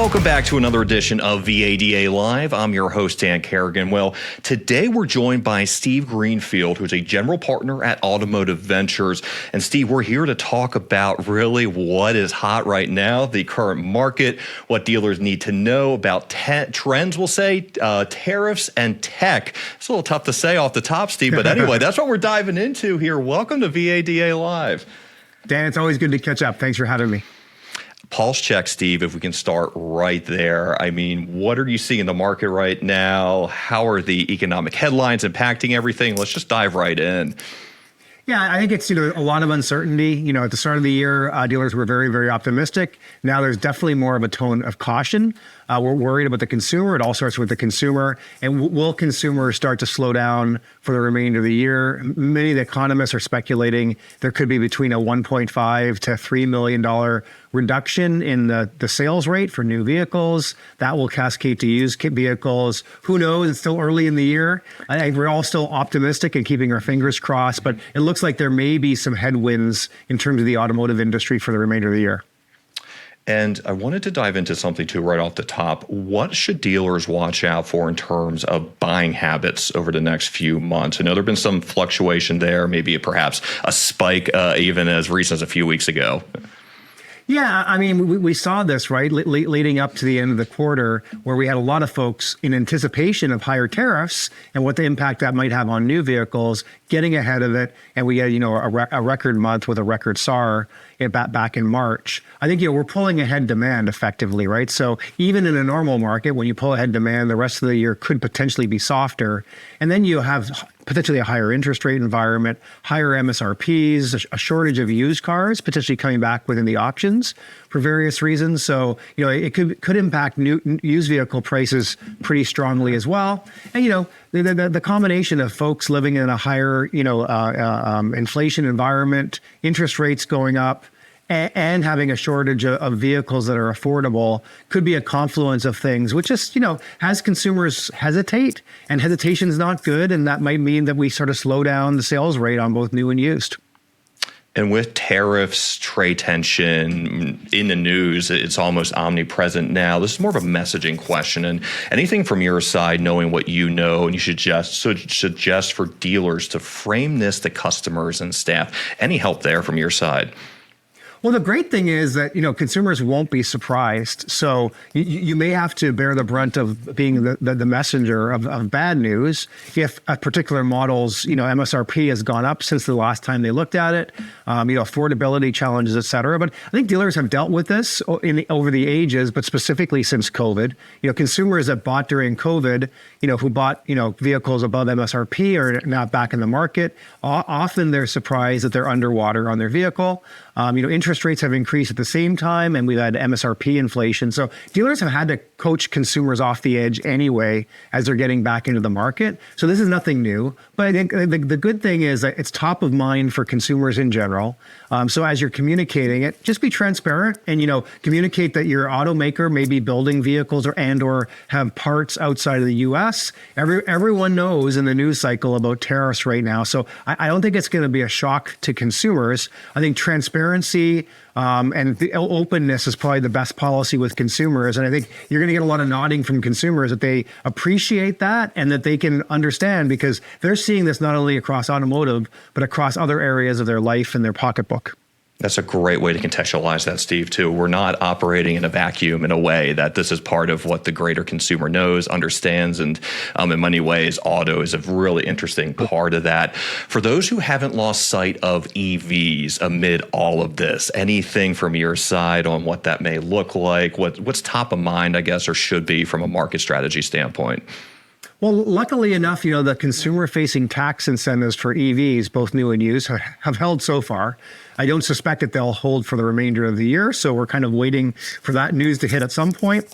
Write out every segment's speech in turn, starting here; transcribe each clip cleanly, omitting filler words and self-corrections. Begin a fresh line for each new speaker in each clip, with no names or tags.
Welcome back to another edition of VADA Live. I'm your host, Dan Kerrigan. Well, today we're joined by Steve Greenfield, who's a general partner at Automotive Ventures. And Steve, we're here to talk about really what is hot right now, the current market, what dealers need to know about trends, we'll say, tariffs and tech. It's a little tough to say off the top, Steve, but anyway, that's what we're diving into here. Welcome to VADA Live.
Dan, it's always good to catch up. Thanks for having me.
Pulse check, Steve, if we can start right there. I mean, what are you seeing in the market right now? How are the economic headlines impacting everything? Let's just dive right in.
Yeah, I think it's a lot of uncertainty. At the start of the year, dealers were very, very optimistic. Now there's definitely more of a tone of caution. We're worried about the consumer. It all starts with the consumer. And will consumers start to slow down for the remainder of the year? Many of the economists are speculating there could be between a $1.5 to $3 million reduction in the sales rate for new vehicles. That will cascade to used vehicles. Who knows? It's still early in the year. I think we're all still optimistic and keeping our fingers crossed, but it looks like there may be some headwinds in terms of the automotive industry for the remainder of the year.
And I wanted to dive into something too right off the top. What should dealers watch out for in terms of buying habits over the next few months? I know there have been some fluctuation there, maybe perhaps a spike even as recent as a few weeks ago.
Yeah, I mean, we saw this, right, leading up to the end of the quarter, where we had a lot of folks in anticipation of higher tariffs and what the impact that might have on new vehicles, getting ahead of it. And we had, a record month with a record SAR back in March. I think, we're pulling ahead demand effectively, right? So even in a normal market, when you pull ahead demand, the rest of the year could potentially be softer. And then you have potentially a higher interest rate environment, higher MSRPs, a shortage of used cars potentially coming back within the auctions for various reasons. So, it could impact used vehicle prices pretty strongly as well. And, the combination of folks living in a higher, inflation environment, interest rates going up, and having a shortage of vehicles that are affordable could be a confluence of things, which just, has consumers hesitate, and hesitation is not good. And that might mean that we sort of slow down the sales rate on both new and used.
And with tariffs, trade tension in the news, it's almost omnipresent now. This is more of a messaging question. And anything from your side, knowing what you know, and you should suggest for dealers to frame this to customers and staff. Any help there from your side?
Well, the great thing is that, consumers won't be surprised. So you may have to bear the brunt of being the messenger of bad news if a particular model's, MSRP has gone up since the last time they looked at it, affordability challenges, et cetera. But I think dealers have dealt with this over the ages, but specifically since COVID. Consumers that bought during COVID, who bought, vehicles above MSRP are now back in the market. Often they're surprised that they're underwater on their vehicle. Interest rates have increased at the same time, and we've had MSRP inflation. So dealers have had to coach consumers off the edge anyway as they're getting back into the market. So this is nothing new. But I think the good thing is that it's top of mind for consumers in general. So as you're communicating it, just be transparent and, communicate that your automaker may be building vehicles or have parts outside of the U.S. Everyone knows in the news cycle about tariffs right now. So I don't think it's going to be a shock to consumers. I think transparency and the openness is probably the best policy with consumers. And I think you're going to get a lot of nodding from consumers that they appreciate that and that they can understand, because they're seeing this not only across automotive, but across other areas of their life and their pocketbook.
That's a great way to contextualize that, Steve, too. We're not operating in a vacuum in a way that this is part of what the greater consumer knows, understands, and in many ways, auto is a really interesting part of that. For those who haven't lost sight of EVs amid all of this, anything from your side on what that may look like, what's top of mind, I guess, or should be from a market strategy standpoint?
Well, luckily enough, the consumer-facing tax incentives for EVs, both new and used, have held so far. I don't suspect that they'll hold for the remainder of the year, so we're kind of waiting for that news to hit at some point.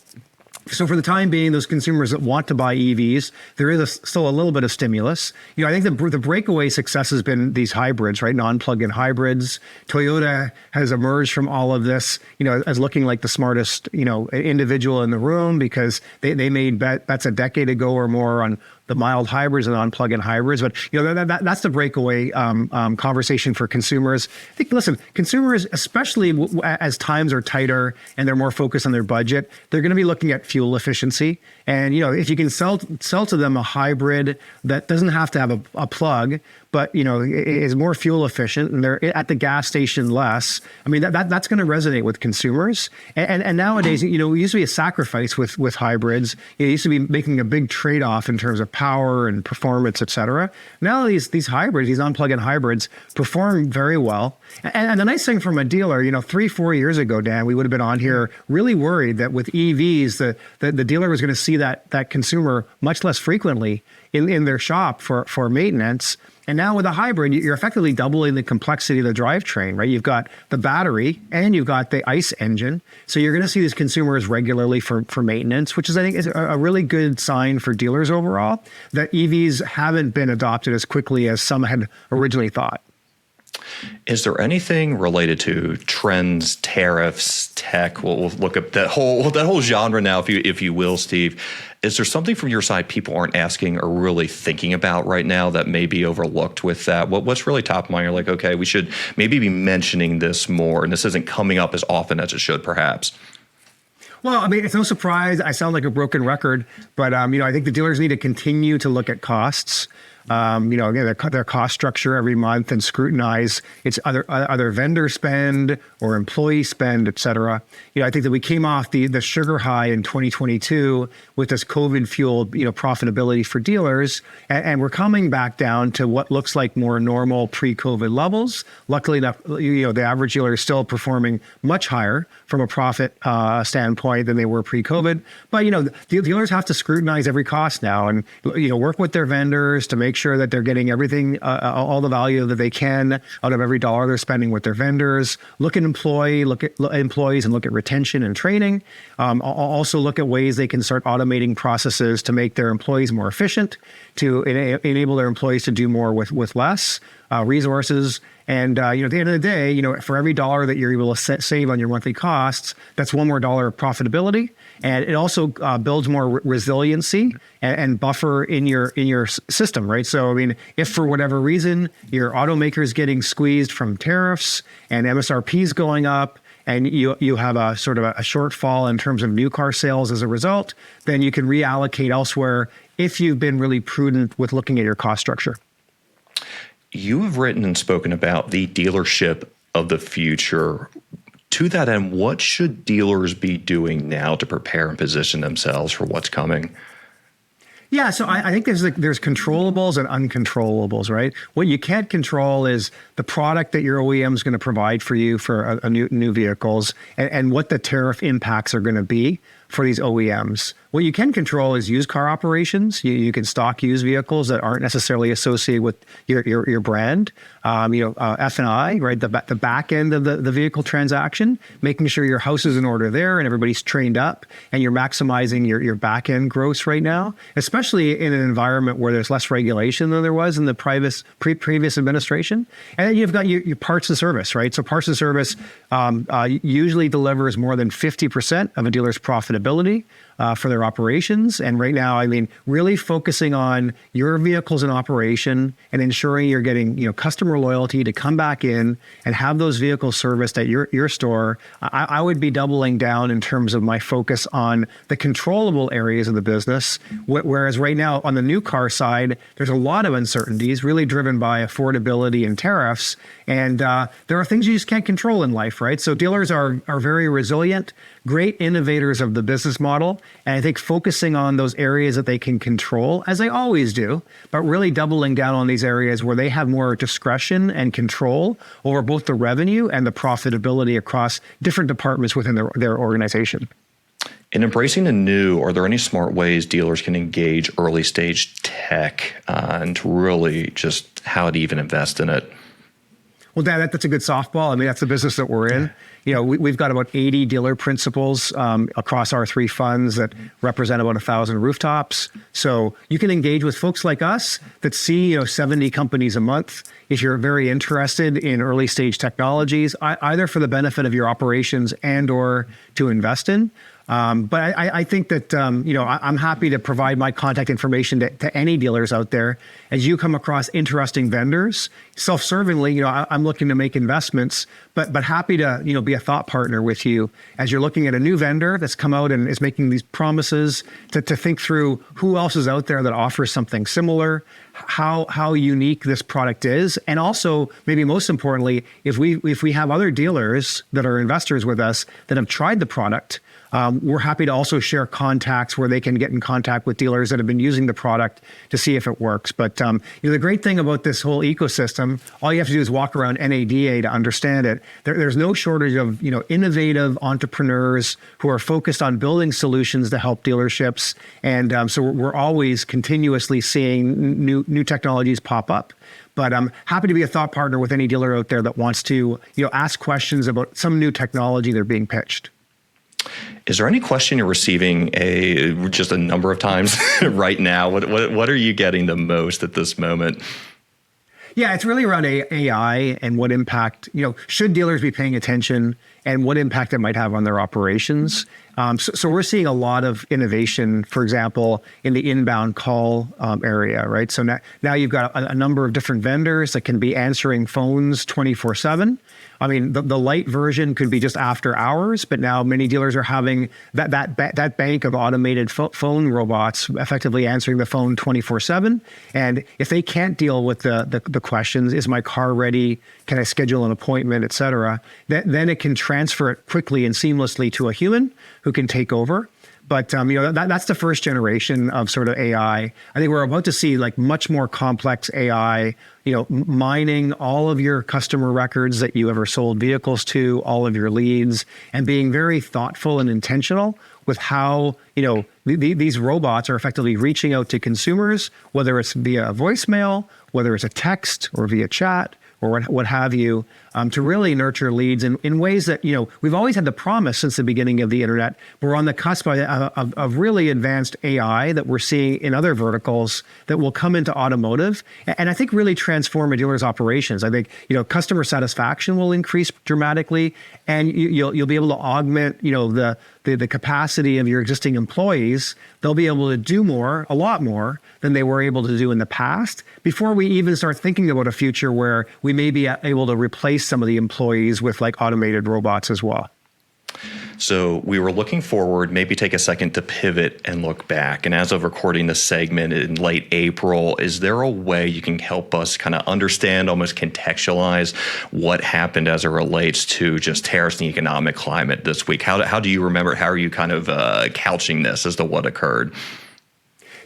So for the time being, those consumers that want to buy EVs, there is still a little bit of stimulus. I think the breakaway success has been these hybrids, right? Non-plug-in hybrids. Toyota has emerged from all of this, as looking like the smartest, individual in the room, because they made bets a decade ago or more on the mild hybrids and non-plug-in hybrids. But that's the breakaway conversation for consumers. I think, listen, consumers, especially as times are tighter and they're more focused on their budget, they're going to be looking at fuel efficiency. And if you can sell to them a hybrid that doesn't have to have a plug, but is more fuel efficient, and they're at the gas station less. I mean, that's going to resonate with consumers. And nowadays, it used to be a sacrifice with hybrids. It used to be making a big trade-off in terms of power and performance, et cetera. Now these hybrids, these non-plug-in hybrids, perform very well. And the nice thing from a dealer, 3-4 years ago, Dan, we would have been on here really worried that with EVs, the dealer was going to see that consumer much less frequently in their shop for maintenance. And now with a hybrid, you're effectively doubling the complexity of the drivetrain, right? You've got the battery and you've got the ICE engine. So you're going to see these consumers regularly for maintenance, which I think is a really good sign for dealers overall, that EVs haven't been adopted as quickly as some had originally thought.
Is there anything related to trends, tariffs, tech? We'll look at that whole genre now, if you will, Steve. Is there something from your side people aren't asking or really thinking about right now that may be overlooked with that? What's really top of mind? You're like, okay, we should maybe be mentioning this more, and this isn't coming up as often as it should, perhaps.
Well, I mean, it's no surprise. I sound like a broken record, but I think the dealers need to continue to look at costs. Again, their cost structure every month and scrutinize its other vendor spend or employee spend, et cetera. I think that we came off the sugar high in 2022 with this COVID fueled, profitability for dealers. And we're coming back down to what looks like more normal pre-COVID levels. Luckily enough, the average dealer is still performing much higher from a profit standpoint than they were pre-COVID. But, the dealers have to scrutinize every cost now and, work with their vendors to make sure that they're getting everything, all the value that they can out of every dollar they're spending with their vendors. Look at employees and look at retention and training. Also look at ways they can start automating processes to make their employees more efficient, to enable their employees to do more with less resources. And, at the end of the day, for every dollar that you're able to save on your monthly costs, that's one more dollar of profitability. And it also builds more resiliency and buffer in your system, right? So, I mean, if for whatever reason your automaker is getting squeezed from tariffs and MSRPs going up, and you have a sort of a shortfall in terms of new car sales as a result, then you can reallocate elsewhere if you've been really prudent with looking at your cost structure.
You have written and spoken about the dealership of the future. To that end, what should dealers be doing now to prepare and position themselves for what's coming?
Yeah, so I think there's controllables and uncontrollables, right? What you can't control is the product that your OEM is going to provide for you for new vehicles and what the tariff impacts are going to be for these OEMs. What you can control is used car operations. You can stock used vehicles that aren't necessarily associated with your brand. F&I, right? The back end of the vehicle transaction, making sure your house is in order there and everybody's trained up and you're maximizing your back end gross right now, especially in an environment where there's less regulation than there was in the previous administration. And then you've got your parts and service, right? So parts and service usually delivers more than 50% of a dealer's profitability for their operations. And right now, I mean, really focusing on your vehicles in operation and ensuring you're getting, customer loyalty to come back in and have those vehicles serviced at your store. I would be doubling down in terms of my focus on the controllable areas of the business. Whereas right now on the new car side, there's a lot of uncertainties really driven by affordability and tariffs. And there are things you just can't control in life, right? So dealers are very resilient, great innovators of the business model. And I think focusing on those areas that they can control, as they always do, but really doubling down on these areas where they have more discretion and control over both the revenue and the profitability across different departments within their organization.
In embracing the new, are there any smart ways dealers can engage early stage tech and really just how to even invest in it?
Well, Dan, that's a good softball. I mean, that's the business that we're in. We've got about 80 dealer principals across our three funds that represent about 1,000 rooftops. So you can engage with folks like us that see 70 companies a month. If you're very interested in early stage technologies, either for the benefit of your operations and or to invest in, But I think that, I'm happy to provide my contact information to any dealers out there. As you come across interesting vendors, self-servingly, I'm looking to make investments, but happy to, be a thought partner with you as you're looking at a new vendor that's come out and is making these promises to think through who else is out there that offers something similar, how unique this product is. And also, maybe most importantly, if we have other dealers that are investors with us that have tried the product, we're happy to also share contacts where they can get in contact with dealers that have been using the product to see if it works. But the great thing about this whole ecosystem, all you have to do is walk around NADA to understand it. There's no shortage of innovative entrepreneurs who are focused on building solutions to help dealerships, and so we're always continuously seeing new technologies pop up. But I'm happy to be a thought partner with any dealer out there that wants to ask questions about some new technology they're being pitched.
Is there any question you're receiving just a number of times right now? What are you getting the most at this moment?
Yeah, it's really around AI and what impact, should dealers be paying attention and what impact it might have on their operations. So we're seeing a lot of innovation, for example, in the inbound call area, right? So now you've got a number of different vendors that can be answering phones 24/7. I mean, the light version could be just after hours, but now many dealers are having that bank of automated phone robots effectively answering the phone 24/7. And if they can't deal with the questions, is my car ready? Can I schedule an appointment, et cetera? Then it can transfer it quickly and seamlessly to a human who can take over. But that's the first generation of sort of AI. I think we're about to see like much more complex AI, mining all of your customer records that you ever sold vehicles to, all of your leads, and being very thoughtful and intentional with how these robots are effectively reaching out to consumers, whether it's via voicemail, whether it's a text or via chat, or what have you, to really nurture leads in ways that, we've always had the promise since the beginning of the internet. We're on the cusp of really advanced AI that we're seeing in other verticals that will come into automotive, and I think really transform a dealer's operations. I think, customer satisfaction will increase dramatically, and you'll be able to augment, the capacity of your existing employees. They'll be able to do more, a lot more than they were able to do in the past, before we even start thinking about a future where we may be able to replace some of the employees with like automated robots as well.
So we were looking forward, maybe take a second to pivot and look back. And as of recording this segment in late April, is there a way you can help us kind of understand, almost contextualize what happened as it relates to just tariffs and economic climate this week? How do you remember? How are you kind of couching this as to what occurred?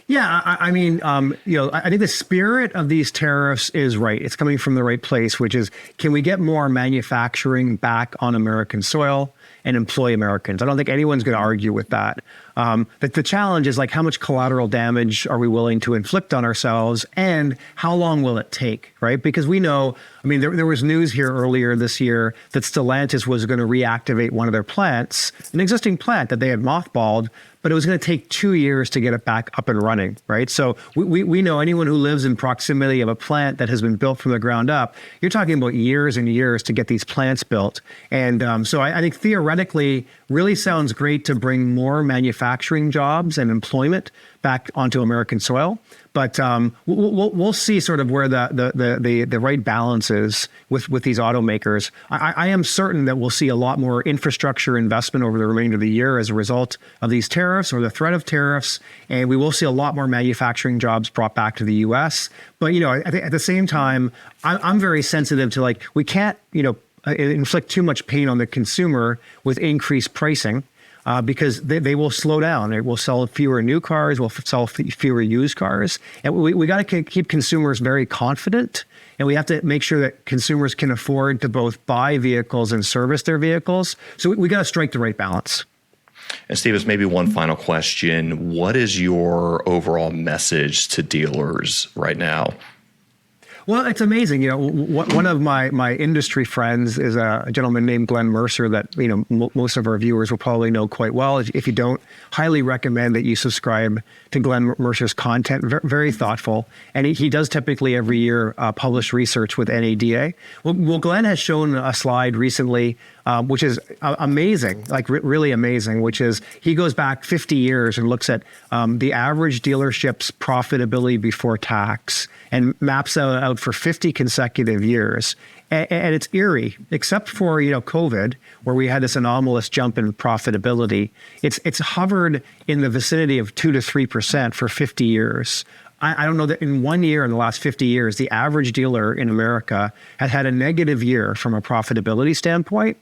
Yeah, I mean, I think the spirit of these tariffs is right. It's coming from the right place, which is, can we get more manufacturing back on American soil and employ Americans? I don't think anyone's going to argue with that. But the challenge is like, how much collateral damage are we willing to inflict on ourselves, and how long will it take, right? Because we know, there was news here earlier this year that Stellantis was going to reactivate one of their plants, an existing plant that they had mothballed, but it was going to take 2 years to get it back up and running, right? So we know anyone who lives in proximity of a plant that has been built from the ground up, you're talking about years and years to get these plants built. And so I think theoretically really sounds great to bring more manufacturing jobs and employment back onto American soil. But we'll see sort of where the right balance is with these automakers. I am certain that we'll see a lot more infrastructure investment over the remainder of the year as a result of these tariffs or the threat of tariffs, and we will see a lot more manufacturing jobs brought back to the U.S. But I think at the same time, I'm very sensitive to we can't inflict too much pain on the consumer with increased pricing. Because they will slow down. It will sell fewer new cars, will sell fewer used cars. And we got to keep consumers very confident, and we have to make sure that consumers can afford to both buy vehicles and service their vehicles. So we got to strike the right balance.
And Steve, maybe one final question. What is your overall message to dealers right now?
Well, it's amazing. One of my industry friends is a gentleman named Glenn Mercer that, most of our viewers will probably know quite well. If you don't, highly recommend that you subscribe to Glenn Mercer's content. Very thoughtful. And he does typically every year publish research with NADA. Well, Glenn has shown a slide recently which is amazing, like really amazing, which is he goes back 50 years and looks at the average dealership's profitability before tax and maps out for 50 consecutive years. And it's eerie, except for, COVID, where we had this anomalous jump in profitability. It's hovered in the vicinity of 2 to 3% for 50 years. I don't know that in 1 year in the last 50 years, the average dealer in America has had a negative year from a profitability standpoint.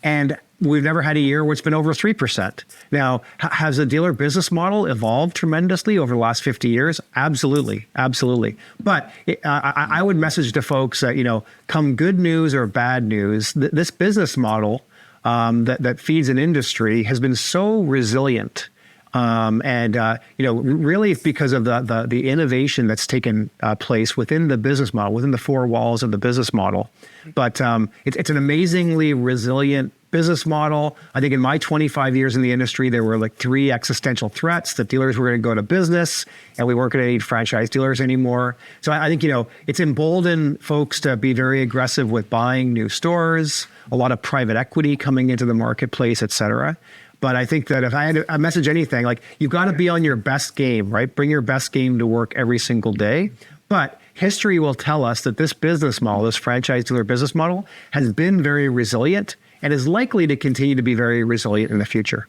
And we've never had a year where it's been over 3%. Now, has the dealer business model evolved tremendously over the last 50 years? Absolutely, absolutely. But I would message to folks that, come good news or bad news, this business model that feeds an industry has been so resilient. Really because of the innovation that's taken place within the business model, within the four walls of the business model. But it's an amazingly resilient business model. I think in my 25 years in the industry, there were like 3 existential threats that dealers were going to go to business and we weren't going to need franchise dealers anymore. So I think, it's emboldened folks to be very aggressive with buying new stores, a lot of private equity coming into the marketplace, et cetera. But I think that if I had to message anything, like you've got to be on your best game, right? Bring your best game to work every single day. But history will tell us that this business model, this franchise dealer business model, has been very resilient and is likely to continue to be very resilient in the future.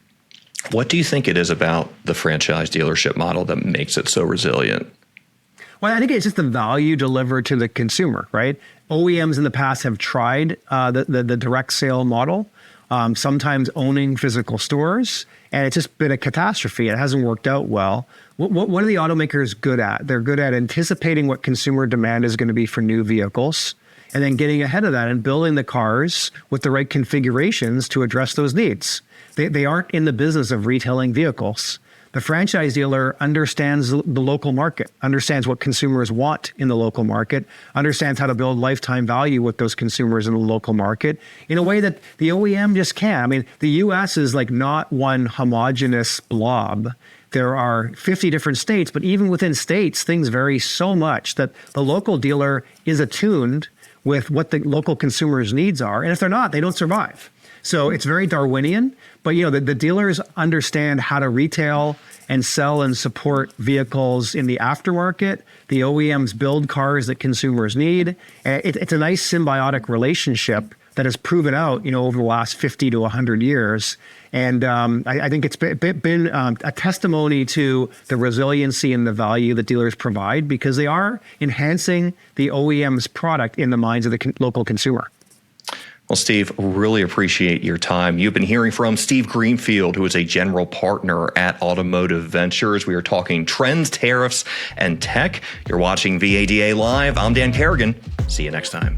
What do you think it is about the franchise dealership model that makes it so resilient?
Well, I think it's just the value delivered to the consumer, right? OEMs in the past have tried the direct sale model, sometimes owning physical stores, and it's just been a catastrophe. It hasn't worked out well. What are the automakers good at? They're good at anticipating what consumer demand is going to be for new vehicles, and then getting ahead of that and building the cars with the right configurations to address those needs. They aren't in the business of retailing vehicles. The franchise dealer understands the local market, understands what consumers want in the local market, understands how to build lifetime value with those consumers in the local market in a way that the OEM just can't. I mean, the US is like not one homogenous blob. There are 50 different states, but even within states, things vary so much that the local dealer is attuned with what the local consumers' needs are. And if they're not, they don't survive. So it's very Darwinian, but the dealers understand how to retail and sell and support vehicles in the aftermarket. The OEMs build cars that consumers need. It's a nice symbiotic relationship that has proven out, over the last 50 to 100 years. And I think it's been a testimony to the resiliency and the value that dealers provide because they are enhancing the OEM's product in the minds of the local consumer.
Well, Steve, really appreciate your time. You've been hearing from Steve Greenfield, who is a general partner at Automotive Ventures. We are talking trends, tariffs, and tech. You're watching VADA Live. I'm Dan Kerrigan. See you next time.